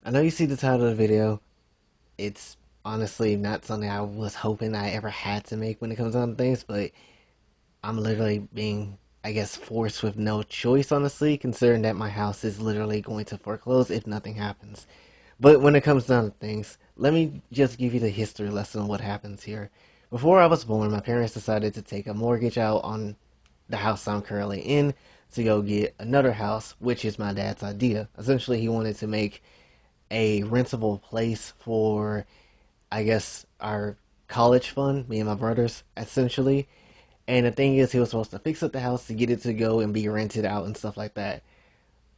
I know you see the title of the video. It's honestly not something I was hoping I ever had to make when it comes down to things, but I'm literally being, I guess, forced with no choice, honestly, considering that my house is literally going to foreclose if nothing happens. But when it comes down to things, let me just give you the history lesson on what happens here. Before I was born, my parents decided to take a mortgage out on the house I'm currently in to go get another house, which is my dad's idea. Essentially, he wanted to make a rentable place for, I guess, our college fund, me and my brothers, essentially. And the thing is, he was supposed to fix up the house to get it to go and be rented out and stuff like that.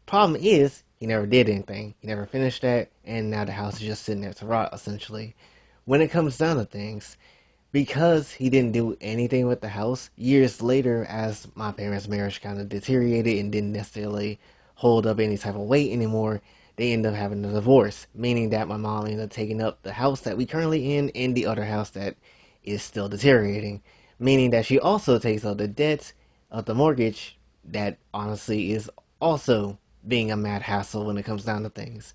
Problem is, he never did anything. He never finished that, and now the house is just sitting there to rot, essentially. When it comes down to things, because he didn't do anything with the house, years later, as my parents' marriage kind of deteriorated and didn't necessarily hold up any type of weight anymore, they ended up having a divorce, meaning that my mom ended up taking up the house that we currently in and the other house that is still deteriorating, meaning that she also takes up the debts of the mortgage that honestly is also being a mad hassle when it comes down to things.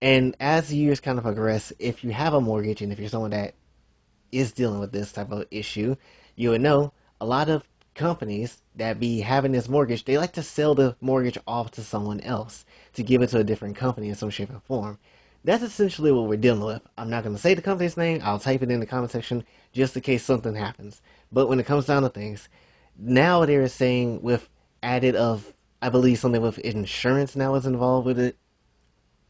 And as years kind of progress, if you have a mortgage and if you're someone that is dealing with this type of issue, you would know a lot of companies that be having this mortgage, they like to sell the mortgage off to someone else to give it to a different company in some shape or form. That's essentially what we're dealing with. I'm not going to say the company's name. I'll type it in the comment section just in case something happens. But when it comes down to things, now they're saying with added of, I believe something with insurance now is involved with it,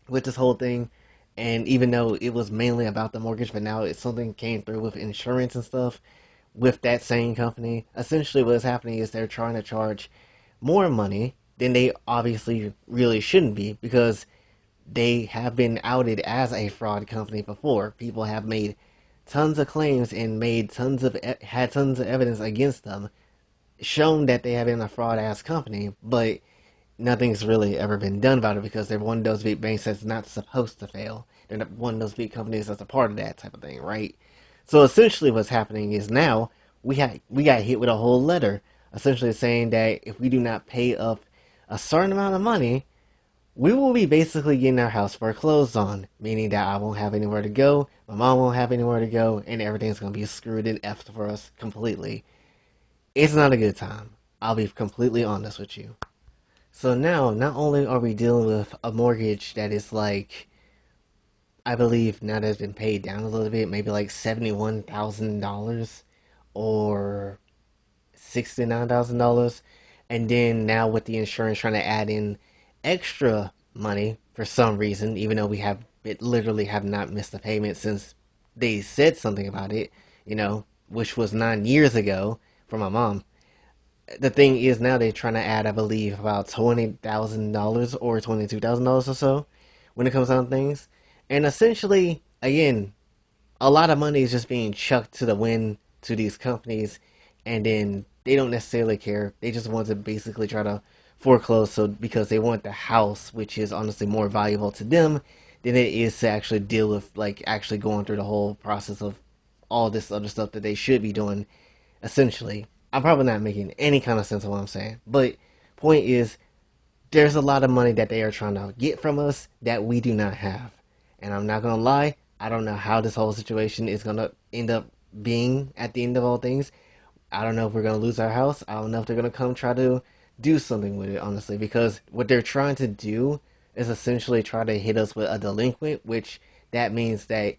with this whole thing. And even though it was mainly about the mortgage, but now it's something came through with insurance and stuff with that same company. Essentially, what's happening is they're trying to charge more money than they obviously really shouldn't be because they have been outed as a fraud company before. People have made tons of claims and made tons of had tons of evidence against them, shown that they have been a fraud ass company, but nothing's really ever been done about it because they're one of those big banks that's not supposed to fail. They're one of those big companies that's a part of that type of thing, right? So essentially, what's happening is now we got hit with a whole letter, essentially saying that if we do not pay up a certain amount of money, we will be basically getting our house foreclosed on, meaning that I won't have anywhere to go, my mom won't have anywhere to go, and everything's gonna be screwed and effed for us completely. It's not a good time. I'll be completely honest with you. So now, not only are we dealing with a mortgage that is like, I believe now that it's been paid down a little bit, maybe like $71,000 or $69,000, and then now with the insurance trying to add in extra money for some reason, even though we have it literally have not missed a payment since they said something about it, which was 9 years ago for my mom. The thing is now they're trying to add, I believe, about $20,000 or $22,000 or so when it comes down to things. And essentially, again, a lot of money is just being chucked to the wind to these companies, and then they don't necessarily care. They just want to basically try to foreclose so because they want the house, which is honestly more valuable to them than it is to actually deal with like actually going through the whole process of all this other stuff that they should be doing essentially. I'm probably not making any kind of sense of what I'm saying, but point is, there's a lot of money that they are trying to get from us that we do not have. And I'm not gonna lie, I don't know how this whole situation is gonna end up being at the end of all things. I don't know if we're gonna lose our house. I don't know if they're gonna come try to do something with it, honestly, because what they're trying to do is essentially try to hit us with a delinquent, which that means that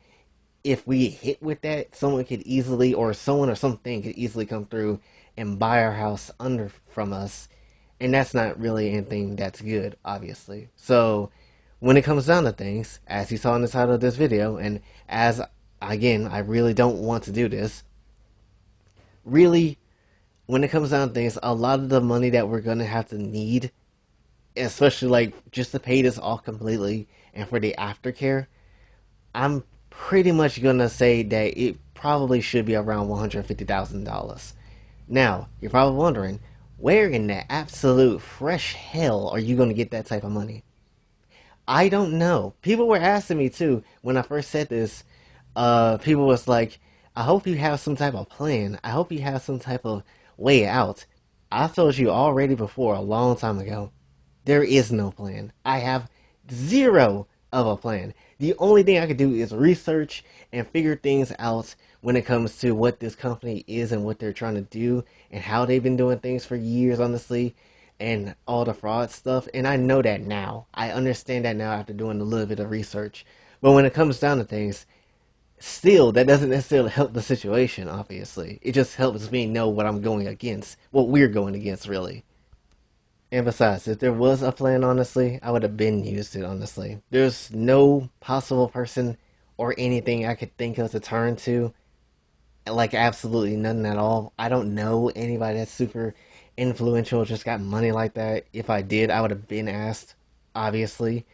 if we hit with that, someone could easily, or someone or something could easily come through and buy our house under from us. And that's not really anything that's good, obviously. So, when it comes down to things, as you saw in the title of this video, and as again, I really don't want to do this, really, when it comes down to things, a lot of the money that we're gonna have to need, especially like just to pay this off completely and for the aftercare, I'm pretty much gonna say that it probably should be around $150,000. Now, you're probably wondering, where in the absolute fresh hell are you gonna get that type of money? I don't know. People were asking me too when I first said this. People was like, "I hope you have some type of plan. I hope you have some type of way out." I told you already before a long time ago. There is no plan. I have zero of a plan. The only thing I could do is research and figure things out when it comes to what this company is and what they're trying to do and how they've been doing things for years, honestly, and all the fraud stuff. And I know that now. I understand that now after doing a little bit of research. But when it comes down to things, still, that doesn't necessarily help the situation, obviously. It just helps me know what I'm going against, what we're going against, really. And besides, if there was a plan, honestly, I would have been used it, honestly. There's no possible person or anything I could think of to turn to. Like, absolutely none at all. I don't know anybody that's super influential, just got money like that. If I did, I would have been asked, obviously.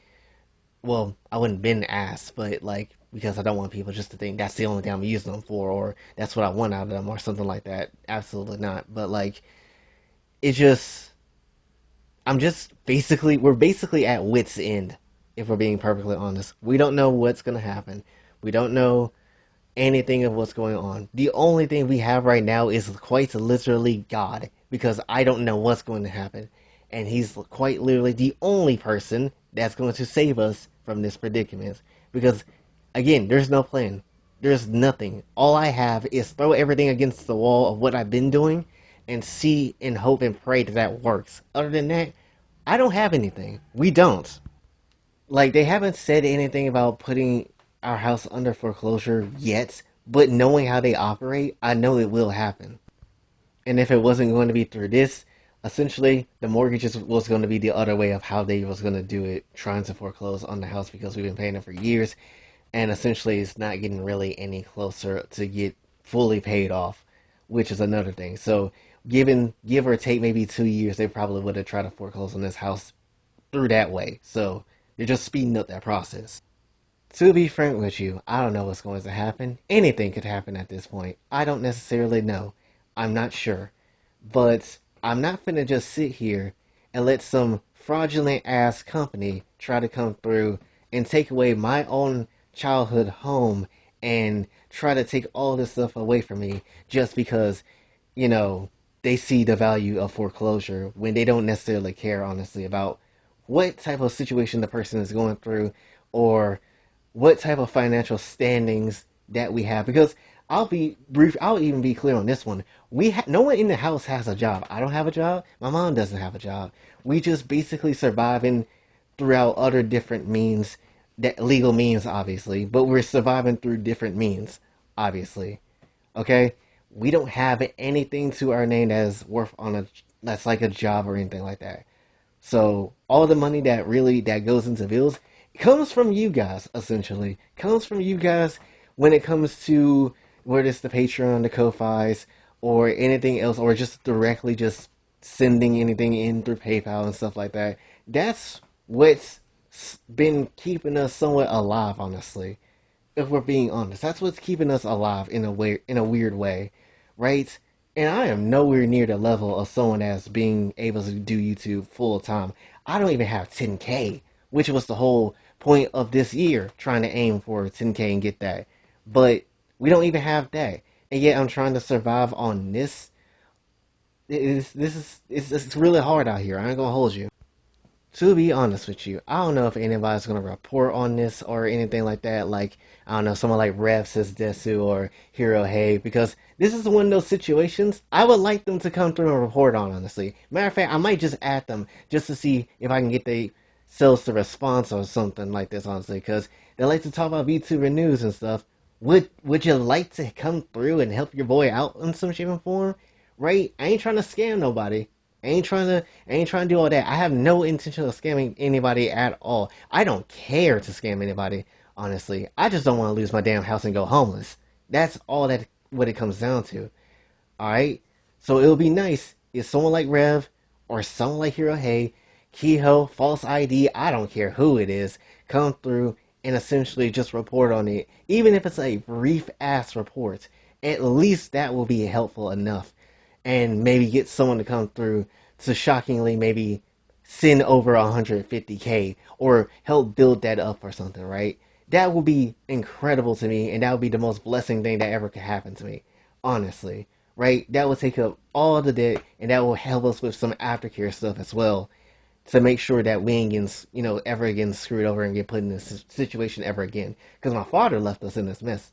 Well, I wouldn't have been asked, but, like, because I don't want people just to think that's the only thing I'm using them for, or that's what I want out of them, or something like that. Absolutely not. But, like, it just we're basically at wit's end, if we're being perfectly honest. We don't know what's gonna happen. We don't know anything of what's going on. The only thing we have right now is quite literally God, because I don't know what's going to happen. And he's quite literally the only person that's going to save us from this predicament. Because, again, there's no plan. There's nothing. All I have is throw everything against the wall of what I've been doing and see and hope and pray that that works. Other than that, I don't have anything. We don't. Like, they haven't said anything about putting our house under foreclosure yet, but knowing how they operate, I know it will happen. And if it wasn't going to be through this, essentially the mortgages was going to be the other way of how they was going to do it, trying to foreclose on the house because we've been paying it for years, and essentially it's not getting really any closer to get fully paid off, which is another thing. So given give or take maybe 2 years, they probably would have tried to foreclose on this house through that way. So they're just speeding up that process. To be frank with you, I don't know what's going to happen. Anything could happen at this point. I don't necessarily know. I'm not sure. But I'm not finna just sit here and let some fraudulent ass company try to come through and take away my own childhood home and try to take all this stuff away from me just because, you know, they see the value of foreclosure when they don't necessarily care, honestly, about what type of situation the person is going through or what type of financial standings that we have. Because I'll be brief. I'll even be clear on this one. No one in the house has a job. I don't have a job. My mom doesn't have a job. We just basically surviving throughout other different means, that legal means, obviously. But we're surviving through different means, obviously. Okay, we don't have anything to our name that's worth on a that's like a job or anything like that. So all the money that goes into bills comes from you guys, essentially. Comes from you guys when it comes to whether it's the Patreon, the Ko-Fis, or anything else, or just directly just sending anything in through PayPal and stuff like that. That's what's been keeping us somewhat alive, honestly. If we're being honest, that's what's keeping us alive in a weird way, right? And I am nowhere near the level of someone that's being able to do YouTube full time. I don't even have 10K, which was the whole point of this year, trying to aim for 10K and get that. But we don't even have that, and yet I'm trying to survive on this. It's really hard out here. I ain't gonna hold you. To be honest with you, I don't know if anybody's gonna report on this or anything like that. Like, I don't know, someone like Rev says Desu or Hero Hey, because this is one of those situations I would like them to come through and report on, honestly. Matter of fact, I might just add them just to see if I can get the sales to response or something like this, honestly, because they like to talk about VTuber news and stuff. Would you like to come through and help your boy out in some shape and form? Right? I ain't trying to scam nobody. I ain't trying to do all that. I have no intention of scamming anybody at all. I don't care to scam anybody, honestly. I just don't want to lose my damn house and go homeless. That's all that what it comes down to. Alright? So it would be nice if someone like Rev or someone like Hero Hey, Kehoe, False ID, I don't care who it is, come through and essentially just report on it. Even if it's a brief ass report, at least that will be helpful enough. And maybe get someone to come through to shockingly maybe send over 150K or help build that up or something, right? That would be incredible to me, and that would be the most blessing thing that ever could happen to me, honestly, right? That would take up all the debt, and that will help us with some aftercare stuff as well. to make sure that we ain't getting, ever getting screwed over and get put in this situation ever again. Because my father left us in this mess,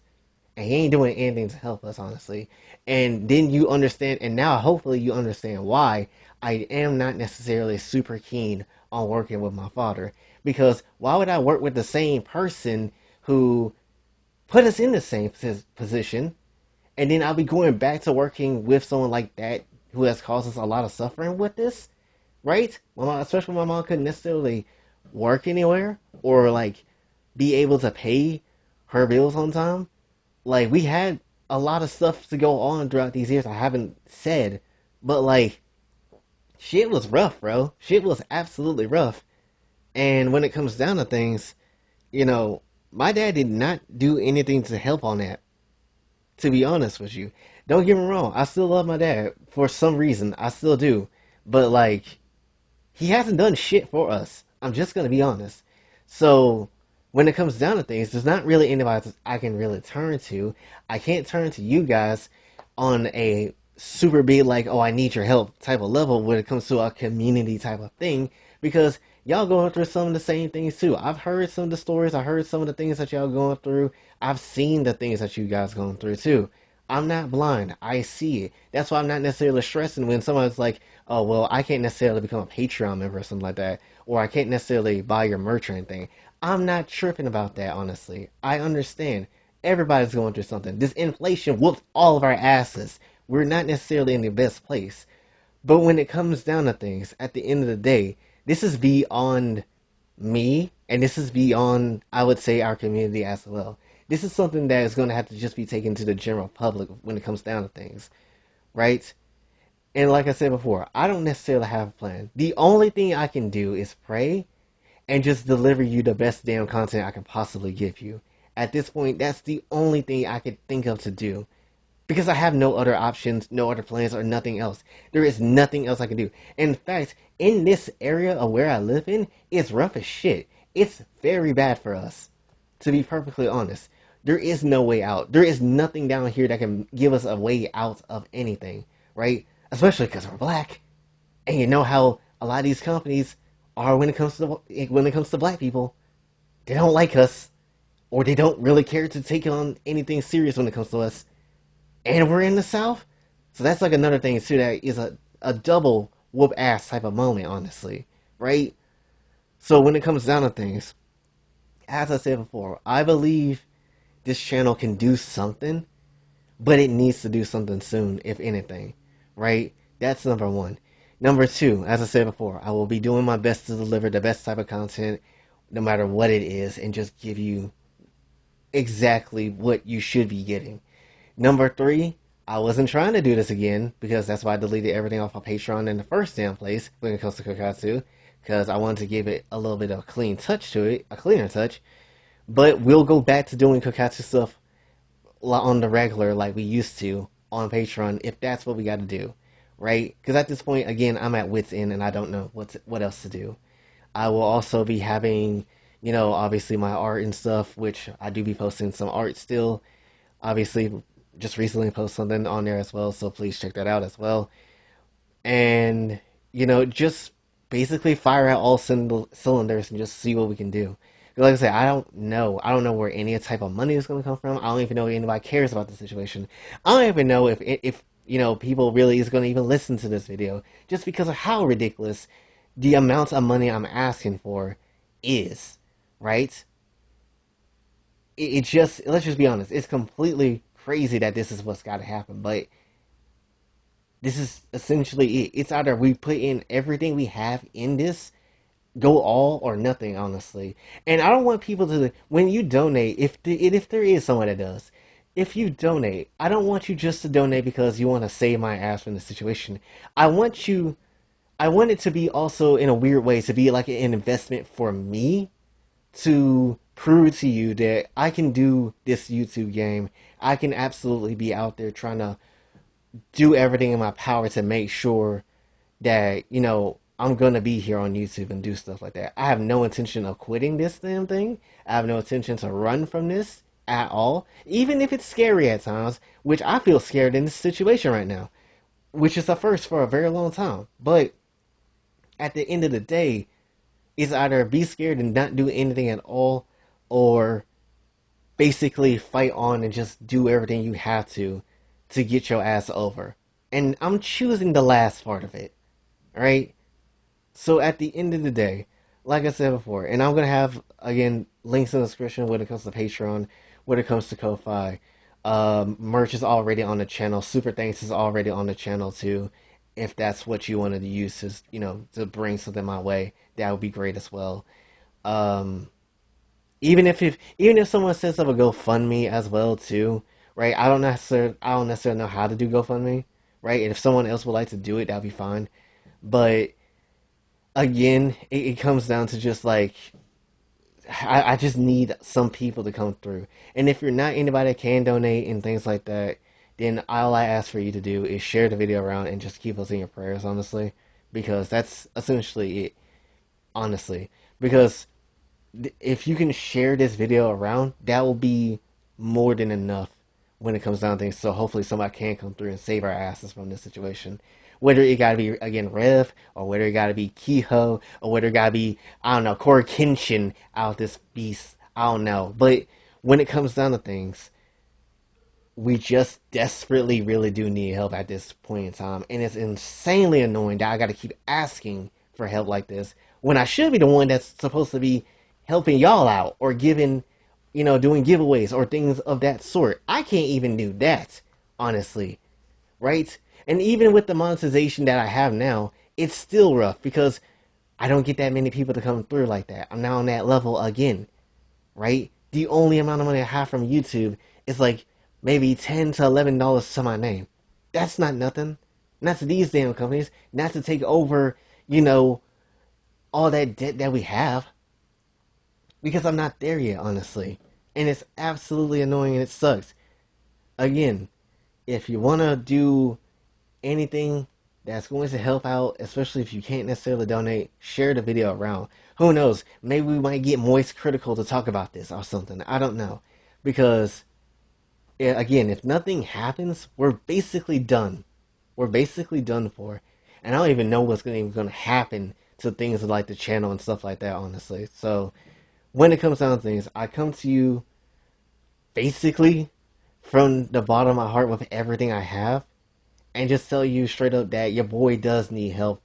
and he ain't doing anything to help us, honestly. And then you understand, and now hopefully you understand why I am not necessarily super keen on working with my father. Because why would I work with the same person who put us in the same position, and then I'll be going back to working with someone like that who has caused us a lot of suffering with this, right? My mom, especially when my mom couldn't necessarily work anywhere or like be able to pay her bills on time. Like we had a lot of stuff to go on throughout these years. I haven't said, but like shit was rough, bro. Shit was absolutely rough. And when it comes down to things, you know, my dad did not do anything to help on that. To be honest with you, don't get me wrong. I still love my dad for some reason. I still do, but like he hasn't done shit for us. I'm just gonna be honest. So when it comes down to things, there's not really anybody I can really turn to. I can't turn to you guys on a super big like, oh, I need your help type of level when it comes to a community type of thing because y'all going through some of the same things too. I've heard some of the stories. I heard some of the things that y'all going through. I've seen the things that you guys going through too. I'm not blind. I see it. That's why I'm not necessarily stressing when someone's like, oh, well, I can't necessarily become a Patreon member or something like that, or I can't necessarily buy your merch or anything. I'm not tripping about that, honestly. I understand. Everybody's going through something. This inflation whooped all of our asses. We're not necessarily in the best place. But when it comes down to things, at the end of the day, this is beyond me, and this is beyond, I would say, our community as well. This is something that is going to have to just be taken to the general public when it comes down to things, right? And like I said before, I don't necessarily have a plan. The only thing I can do is pray and just deliver you the best damn content I can possibly give you. At this point, that's the only thing I could think of to do because I have no other options, no other plans, or nothing else. There is nothing else I can do. In fact, in this area of where I live in, it's rough as shit. It's very bad for us, to be perfectly honest. There is no way out. There is nothing down here that can give us a way out of anything, right? Especially because we're black, and you know how a lot of these companies are when it comes to black people. They don't like us, or they don't really care to take on anything serious when it comes to us and we're in the South. So that's like another thing too that is a double whoop ass type of moment, honestly, right? So when it comes down to things, as I said before, I believe this channel can do something, but it needs to do something soon, if anything, right? That's number one. Number two, as I said before, I will be doing my best to deliver the best type of content, no matter what it is, and just give you exactly what you should be getting. Number three, I wasn't trying to do this again because that's why I deleted everything off of Patreon in the first damn place when it comes to Kokatsu, because I wanted to give it a little bit of a clean touch to it, a cleaner touch. But we'll go back to doing Kokatsu stuff on the regular like we used to on Patreon if that's what we got to do, right? Because at this point, again, I'm at wit's end and I don't know what else to do. I will also be having, obviously my art and stuff, which I do be posting some art still. Obviously, just recently posted something on there as well, so please check that out as well. And, just basically fire out all cylinders and just see what we can do. Like I said, I don't know. I don't know where any type of money is going to come from. I don't even know if anybody cares about the situation. I don't even know if people really is going to even listen to this video just because of how ridiculous the amount of money I'm asking for is, right? It just, let's just be honest, it's completely crazy that this is what's got to happen, but this is essentially it. It's either we put in everything we have in this, go all or nothing, honestly. And I don't want people to, when you donate, if there is someone that does, if you donate, I don't want you just to donate because you want to save my ass from the situation. I want you, I want it to be also in a weird way to be like an investment for me to prove to you that I can do this YouTube game. I can absolutely be out there trying to do everything in my power to make sure that, I'm gonna be here on YouTube and do stuff like that. I have no intention of quitting this damn thing. I have no intention to run from this at all. Even if it's scary at times, which I feel scared in this situation right now, which is a first for a very long time. But at the end of the day, it's either be scared and not do anything at all, or basically fight on and just do everything you have to get your ass over. And I'm choosing the last part of it, right? So at the end of the day, like I said before, and I'm gonna have again links in the description when it comes to Patreon, when it comes to Ko-fi. Merch is already on the channel. Super thanks is already on the channel too. If that's what you wanted to use to, to bring something my way, that would be great as well. Um, even if someone sets up a GoFundMe as well too, right? I don't necessarily know how to do GoFundMe, right? And if someone else would like to do it, that'd be fine. But again, it comes down to just like I just need some people to come through. And if you're not anybody that can donate and things like that, then all I ask for you to do is share the video around and just keep us in your prayers, honestly, because that's essentially it, honestly. Because if you can share this video around, that will be more than enough when it comes down to things. So hopefully somebody can come through and save our asses from this situation. Whether it gotta be again Rev, or whether it gotta be Kiho, or whether it gotta be, I don't know, Corey Kenshin out this beast. I don't know. But when it comes down to things, we just desperately really do need help at this point in time. And it's insanely annoying that I gotta keep asking for help like this when I should be the one that's supposed to be helping y'all out or giving, doing giveaways or things of that sort. I can't even do that, honestly, right? And even with the monetization that I have now, it's still rough because I don't get that many people to come through like that. I'm now on that level again, right? The only amount of money I have from YouTube is like maybe $10 to $11 to my name. That's not nothing. Not to these damn companies. Not to take over, you know, all that debt that we have. Because I'm not there yet, honestly. And it's absolutely annoying and it sucks. Again, if you want to do anything that's going to help out, especially if you can't necessarily donate, share the video around. Who knows? Maybe we might get Moist Critical to talk about this or something. I don't know. Because, yeah, again, if nothing happens, we're basically done. We're basically done for. And I don't even know what's even going to happen to things like the channel and stuff like that, honestly. So, when it comes down to things, I come to you basically from the bottom of my heart with everything I have and just tell you straight up that your boy does need help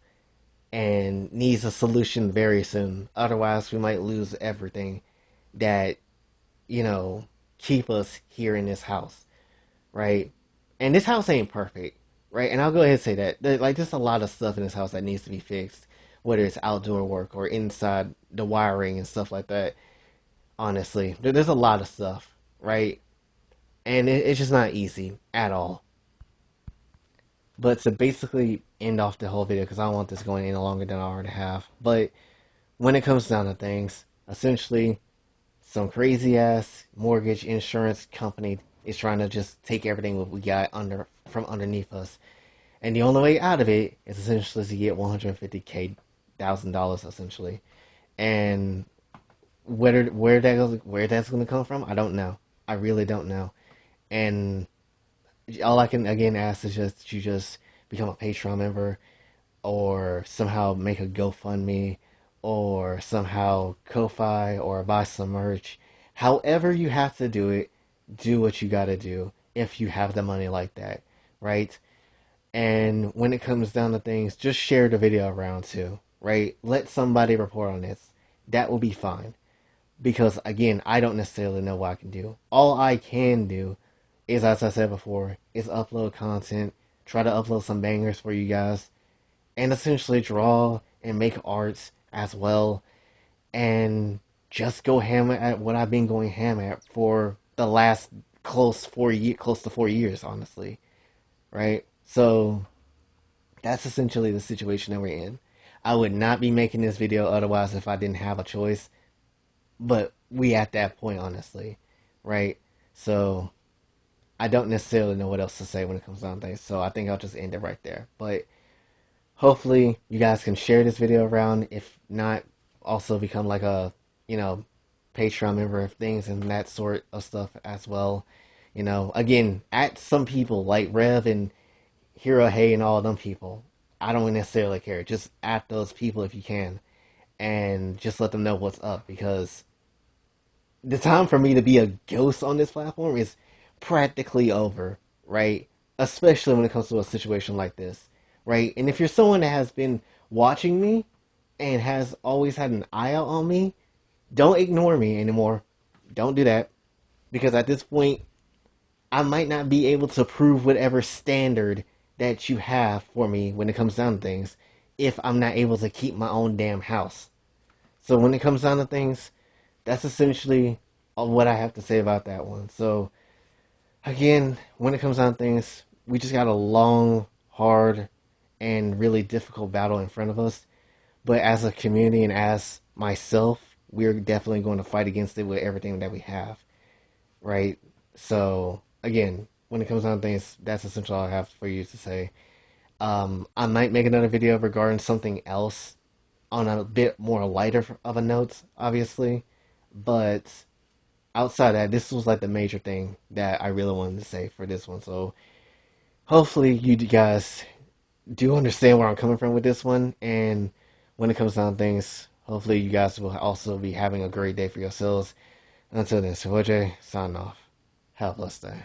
and needs a solution very soon. Otherwise, we might lose everything that, you know, keep us here in this house, right? And this house ain't perfect, right? And I'll go ahead and say that. There's a lot of stuff in this house that needs to be fixed, whether it's outdoor work or inside the wiring and stuff like that. Honestly, there's a lot of stuff, right? And it's just not easy at all. But to basically end off the whole video, because I don't want this going any longer than I already have. But when it comes down to things, essentially, some crazy ass mortgage insurance company is trying to just take everything that we got under from underneath us, and the only way out of it is essentially to get 150k thousand dollars essentially. And where that's going to come from, I don't know. I really don't know. And all I can again ask is just you just become a Patreon member or somehow make a GoFundMe or somehow Ko-Fi or buy some merch. However you have to do it, do what you gotta do if you have the money like that, right? And when it comes down to things, just share the video around too, right? Let somebody report on this. That will be fine. Because again, I don't necessarily know what I can do. All I can do is, as I said before, is upload content, try to upload some bangers for you guys, and essentially draw and make arts as well, and just go ham at what I've been going ham at for the last close to 4 years, honestly, right? So that's essentially the situation that we're in. I would not be making this video otherwise if I didn't have a choice, but we at that point, honestly, right? So I don't necessarily know what else to say when it comes down to things, so I think I'll just end it right there. But hopefully you guys can share this video around. If not, also become like a, you know, Patreon member of things and that sort of stuff as well. Again, at some people like Rev and Hero Hay and all of them people, I don't necessarily care. Just at those people if you can, and just let them know what's up, because the time for me to be a ghost on this platform is practically over, right? Especially when it comes to a situation like this, right? And if you're someone that has been watching me and has always had an eye out on me, don't ignore me anymore. Don't do that, because at this point, I might not be able to prove whatever standard that you have for me when it comes down to things if I'm not able to keep my own damn house. So when it comes down to things, that's essentially what I have to say about that one. So again, when it comes down to things, we just got a long, hard, and really difficult battle in front of us. But as a community and as myself, we're definitely going to fight against it with everything that we have, right? So again, when it comes down to things, that's essentially all I have for you to say. I might make another video regarding something else on a bit more lighter of a note, obviously. But outside of that, this was like the major thing that I really wanted to say for this one. So hopefully you guys do understand where I'm coming from with this one. And when it comes down to things, hopefully you guys will also be having a great day for yourselves. Until then, so OJ, sign off. Have a blessed day.